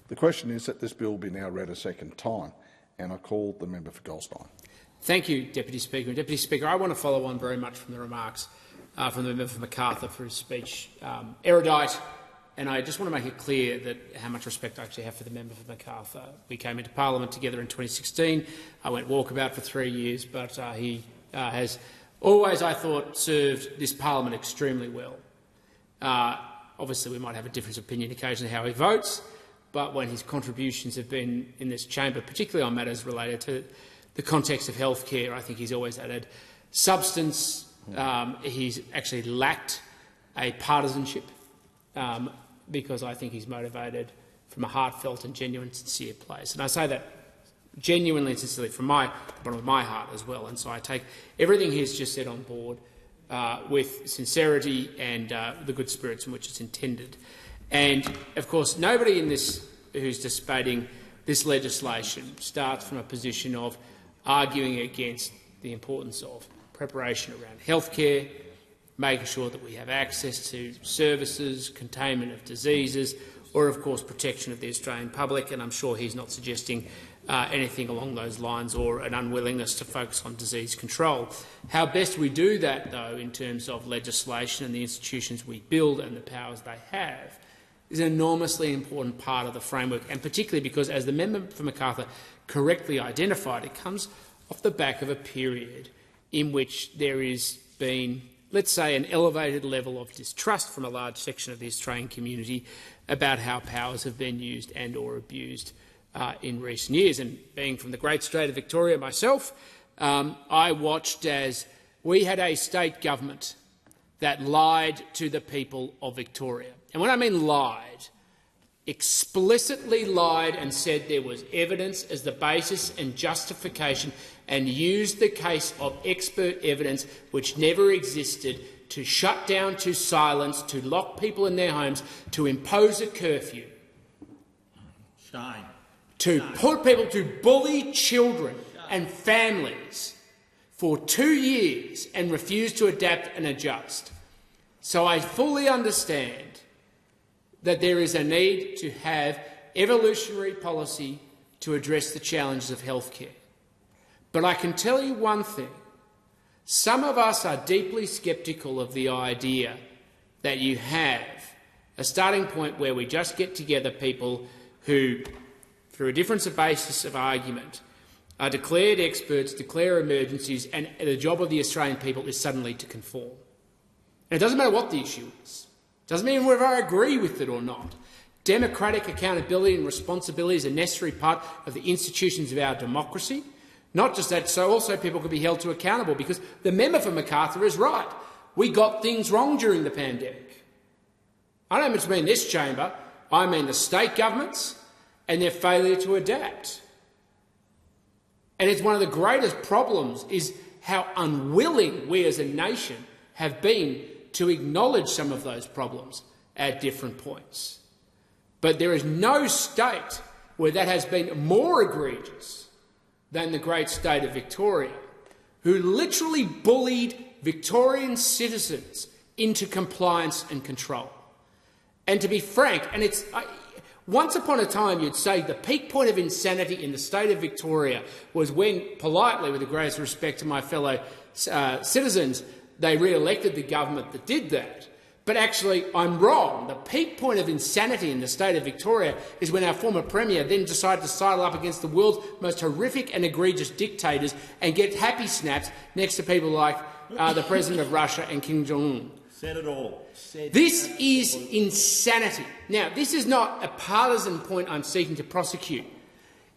The question is that this bill be now read a second time, and I call the member for Goldstein. Thank you, Deputy Speaker. Deputy Speaker, I want to follow on very much from the remarks from the member for Macarthur for his speech. Erudite, and I just want to make it clear that how much respect I actually have for the member for Macarthur. We came into parliament together in 2016. I went walkabout for 3 years, but he has always, I thought, served this parliament extremely well. Obviously, we might have a difference of opinion occasionally how he votes, but when his contributions have been in this chamber, particularly on matters related to the context of healthcare, I think he's always added substance. He's actually lacked a partisanship because I think he's motivated from a heartfelt and genuine, sincere place. And I say that genuinely and sincerely from the bottom of my heart as well. And so I take everything he's just said on board with sincerity and the good spirits in which it's intended. And, of course, nobody in this who's debating this legislation starts from a position of arguing against the importance of preparation around healthcare, making sure that we have access to services, containment of diseases, or, of course, protection of the Australian public. And I'm sure he's not suggesting anything along those lines or an unwillingness to focus on disease control. How best we do that, though, in terms of legislation and the institutions we build and the powers they have, is an enormously important part of the framework, and particularly because, as the member for Macarthur correctly identified, it comes off the back of a period in which there has been, let's say, an elevated level of distrust from a large section of the Australian community about how powers have been used and or abused in recent years. And being from the great state of Victoria myself, I watched as we had a state government that lied to the people of Victoria. And when I mean lied, explicitly lied and said there was evidence as the basis and justification and used the case of expert evidence which never existed to shut down, to silence, to lock people in their homes, to impose a curfew, to put people to bully children and families for 2 years and refuse to adapt and adjust. So I fully understand that there is a need to have evolutionary policy to address the challenges of healthcare. But I can tell you one thing. Some of us are deeply sceptical of the idea that you have a starting point where we just get together people who, through a difference of basis of argument, are declared experts, declare emergencies, and the job of the Australian people is suddenly to conform. And it doesn't matter what the issue is. It doesn't mean whether I agree with it or not. Democratic accountability and responsibility is a necessary part of the institutions of our democracy. Not just that, so also people can be held to accountable, because the member for Macarthur is right. We got things wrong during the pandemic. I don't just mean this chamber, I mean the state governments and their failure to adapt. And it's one of the greatest problems is how unwilling we as a nation have been to acknowledge some of those problems at different points. But there is no state where that has been more egregious than the great state of Victoria, who literally bullied Victorian citizens into compliance and control. And to be frank, and it's once upon a time you'd say the peak point of insanity in the state of Victoria was when, politely, with the greatest respect to my fellow citizens, they re-elected the government that did that. But actually, I'm wrong. The peak point of insanity in the state of Victoria is when our former Premier then decided to sidle up against the world's most horrific and egregious dictators and get happy snaps next to people like the President of Russia and Kim Jong-un. Said it all. This is insanity. Now, this is not a partisan point I'm seeking to prosecute.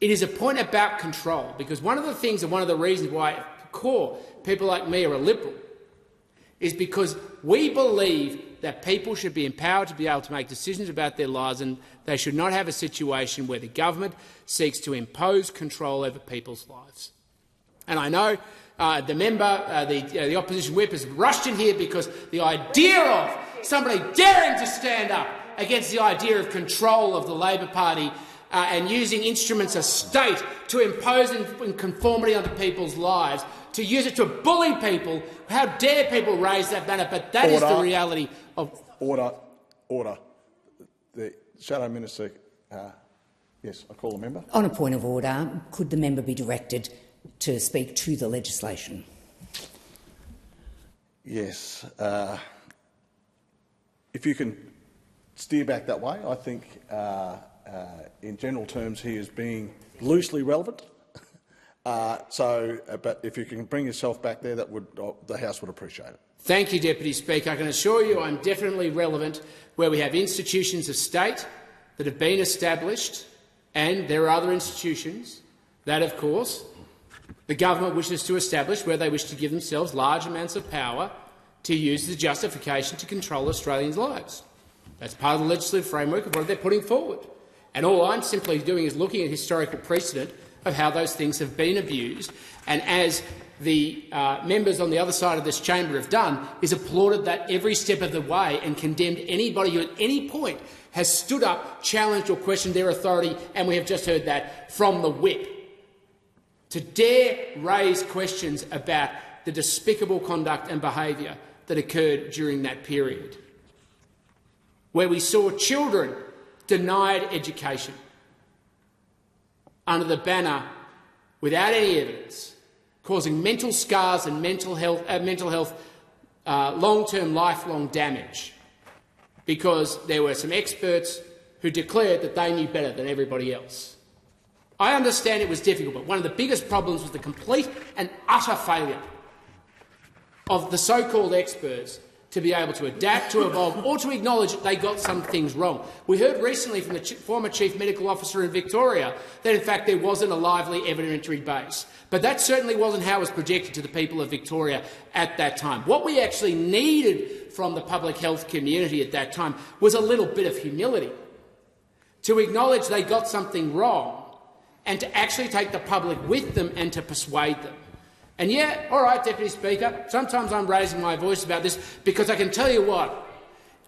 It is a point about control, because one of the things and one of the reasons why, at core, people like me are a Liberal is because we believe that people should be empowered to be able to make decisions about their lives, and they should not have a situation where the government seeks to impose control over people's lives. And I know the member, the opposition whip, has rushed in here because the idea of somebody daring to stand up against the idea of control of the Labor Party and using instruments of state to impose in conformity onto people's lives, to use it to bully people. How dare people raise that banner? But that is the reality of— Order. The Shadow Minister Yes, I call the member. On a point of order, could the member be directed to speak to the legislation? Yes. If you can steer back that way, I think in general terms he is being loosely relevant. But if you can bring yourself back there, the House would appreciate it. Thank you, Deputy Speaker. I can assure you I'm definitely relevant where we have institutions of state that have been established, and there are other institutions that, of course, the government wishes to establish where they wish to give themselves large amounts of power to use the justification to control Australians' lives. That's part of the legislative framework of what they're putting forward. And all I'm simply doing is looking at historical precedent of how those things have been abused, and as the members on the other side of this chamber have done, is applauded that every step of the way and condemned anybody who at any point has stood up, challenged or questioned their authority, and we have just heard that from the whip. To dare raise questions about the despicable conduct and behaviour that occurred during that period, where we saw children denied education under the banner, without any evidence, causing mental scars and mental health long-term, lifelong damage, because there were some experts who declared that they knew better than everybody else. I understand it was difficult, but one of the biggest problems was the complete and utter failure of the so-called experts to be able to adapt, to evolve, or to acknowledge that they got some things wrong. We heard recently from the former Chief Medical Officer in Victoria that, in fact, there wasn't a lively evidentiary base. But that certainly wasn't how it was projected to the people of Victoria at that time. What we actually needed from the public health community at that time was a little bit of humility, to acknowledge they got something wrong and to actually take the public with them and to persuade them. And yeah, all right, Deputy Speaker, sometimes I'm raising my voice about this because I can tell you what,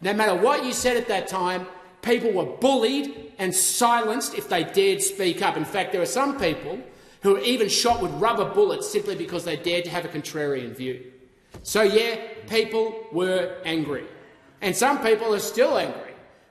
no matter what you said at that time, people were bullied and silenced if they dared speak up. In fact, there are some people who were even shot with rubber bullets simply because they dared to have a contrarian view. So yeah, people were angry. And some people are still angry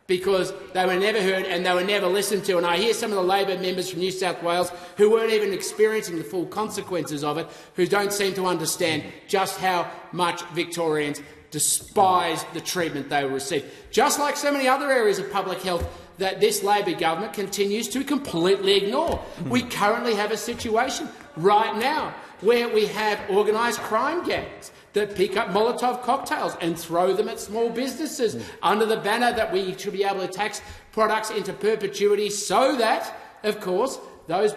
because they were never heard and they were never listened to. And I hear some of the Labor members from New South Wales who weren't even experiencing the full consequences of it, who don't seem to understand just how much Victorians despise the treatment they receive. Just like so many other areas of public health that this Labor government continues to completely ignore. We currently have a situation right now where we have organised crime gangs that pick up Molotov cocktails and throw them at small businesses under the banner that we should be able to tax products into perpetuity so that, of course, those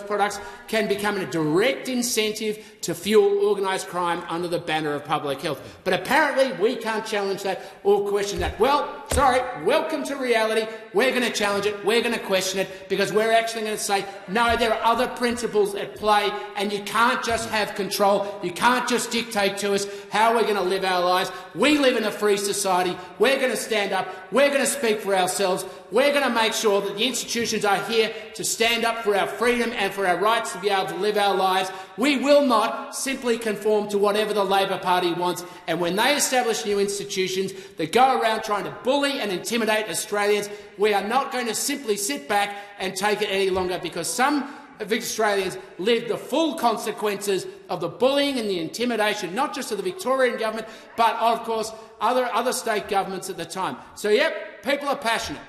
products can become a direct incentive to fuel organised crime under the banner of public health. But apparently we can't challenge that or question that. Well, sorry, welcome to reality. We're going to challenge it, we're going to question it, because we're actually going to say, no, there are other principles at play and you can't just have control, you can't just dictate to us how we're going to live our lives. We live in a free society, we're going to stand up, we're going to speak for ourselves, we're going to make sure that the institutions are here to stand up for our freedom and for our rights to be able to live our lives. We will not simply conform to whatever the Labor Party wants. And when they establish new institutions that go around trying to bully and intimidate Australians, we are not going to simply sit back and take it any longer, because some Australians lived the full consequences of the bullying and the intimidation, not just of the Victorian government, but of course other state governments at the time. So, yep, people are passionate.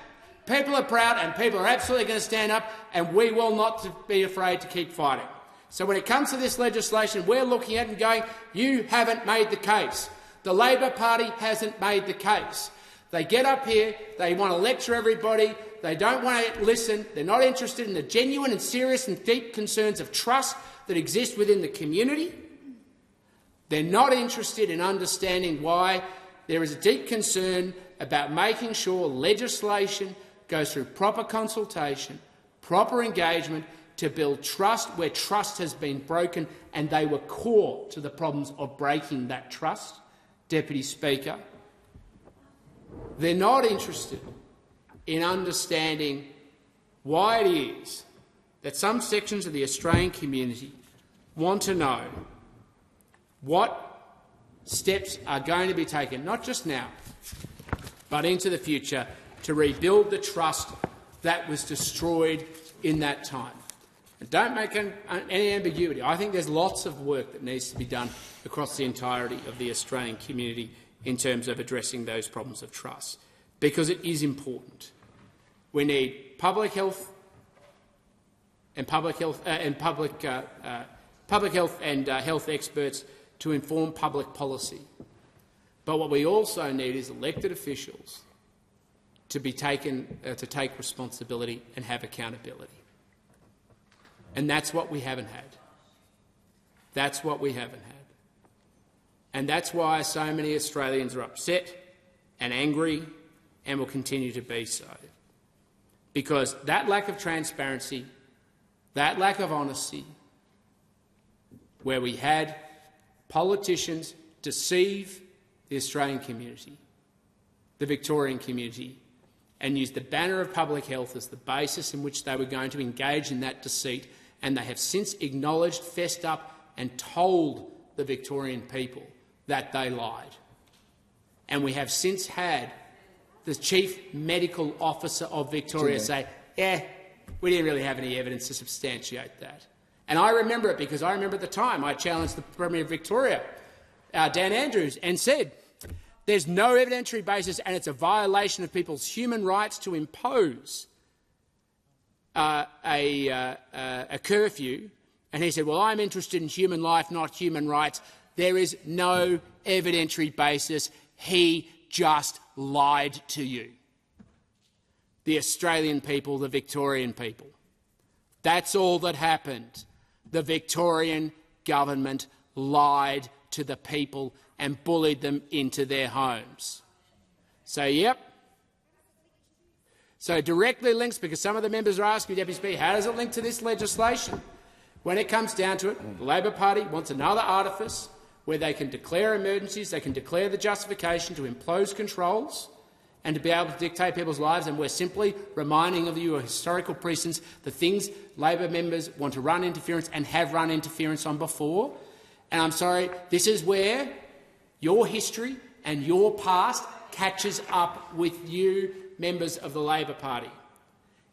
People are proud and people are absolutely going to stand up, and we will not be afraid to keep fighting. So when it comes to this legislation, we're looking at it and going, you haven't made the case. The Labor Party hasn't made the case. They get up here, they want to lecture everybody, they don't want to listen, they're not interested in the genuine and serious and deep concerns of trust that exist within the community. They're not interested in understanding why there is a deep concern about making sure legislation goes through proper consultation, proper engagement to build trust where trust has been broken, and they were core to the problems of breaking that trust, Deputy Speaker. They're not interested in understanding why it is that some sections of the Australian community want to know what steps are going to be taken, not just now, but into the future, to rebuild the trust that was destroyed in that time. And don't make any ambiguity. I think there's lots of work that needs to be done across the entirety of the Australian community in terms of addressing those problems of trust, because it is important. We need public health and health experts to inform public policy. But what we also need is elected officials to be taken to take responsibility and have accountability. And that's what we haven't had. That's what we haven't had. And that's why so many Australians are upset and angry and will continue to be so. Because that lack of transparency, that lack of honesty, where we had politicians deceive the Australian community, the Victorian community, and use the banner of public health as the basis in which they were going to engage in that deceit, and they have since acknowledged, fessed up and told the Victorian people that they lied. And we have since had the Chief Medical Officer of Victoria say, we didn't really have any evidence to substantiate that. And I remember it because I remember at the time I challenged the Premier of Victoria, Dan Andrews, and said there's no evidentiary basis and it's a violation of people's human rights to impose a curfew. And he said, well, I'm interested in human life, not human rights. There is no evidentiary basis. He just lied to you. The Australian people, the Victorian people. That's all that happened. The Victorian government lied to the people and bullied them into their homes. So, yep. So directly links, because some of the members are asking, Deputy Speaker, how does it link to this legislation? When it comes down to it, the Labor Party wants another artifice where they can declare emergencies, they can declare the justification to impose controls and to be able to dictate people's lives, and we're simply reminding of you of historical precedents, the things Labor members want to run interference and have run interference on before. And I'm sorry, this is where your history and your past catches up with you, members of the Labor Party.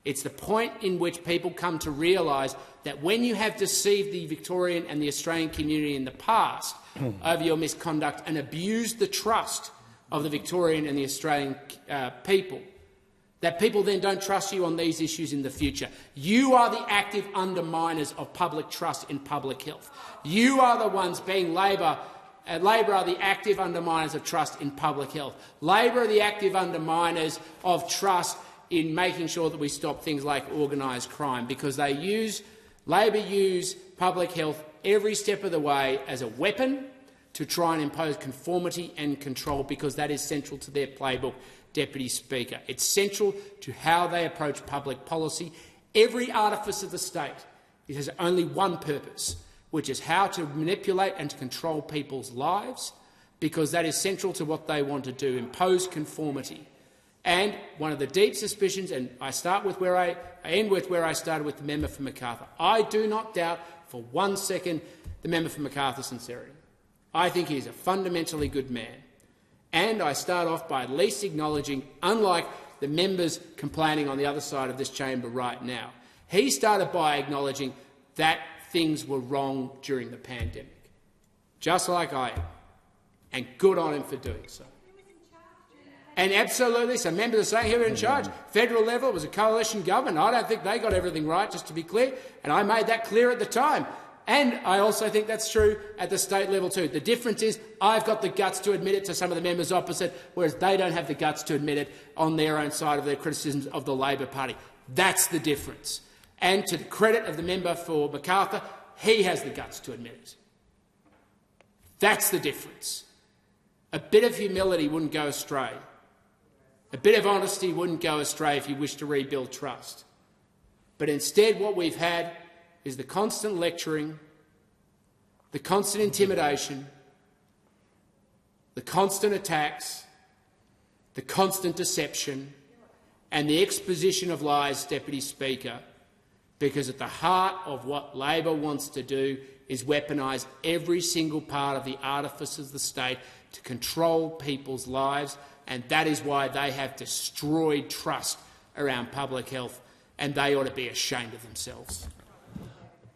It's the point in which people come to realise that when you have deceived the Victorian and the Australian community in the past over your misconduct and abused the trust of the Victorian and the Australian people, that people then don't trust you on these issues in the future. You are the active underminers of public trust in public health. You are the ones being Labor. Labor are the active underminers of trust in public health. Labor are the active underminers of trust in making sure that we stop things like organised crime, because Labor use public health every step of the way as a weapon to try and impose conformity and control, because that is central to their playbook, Deputy Speaker. It's central to how they approach public policy. Every artifice of the state, it has only one purpose, which is how to manipulate and to control people's lives, because that is central to what they want to do, impose conformity. And one of the deep suspicions, and I end with where I started with the member for Macarthur. I do not doubt for 1 second the member for Macarthur's sincerity. I think he is a fundamentally good man. And I start off by at least acknowledging, unlike the members complaining on the other side of this chamber right now, he started by acknowledging that things were wrong during the pandemic, just like I am, and good on him for doing so. And absolutely, some members are saying he was in charge. Federal level, it was a coalition government. I don't think they got everything right, just to be clear, and I made that clear at the time. And I also think that's true at the state level too. The difference is I've got the guts to admit it to some of the members opposite, whereas they don't have the guts to admit it on their own side of their criticisms of the Labor Party. That's the difference. And to the credit of the member for Macarthur, he has the guts to admit it. That's the difference. A bit of humility wouldn't go astray. A bit of honesty wouldn't go astray if you wish to rebuild trust. But instead what we've had is the constant lecturing, the constant intimidation, the constant attacks, the constant deception, and the exposition of lies, Deputy Speaker, because at the heart of what Labor wants to do is weaponise every single part of the artifices of the state to control people's lives, and that is why they have destroyed trust around public health and they ought to be ashamed of themselves.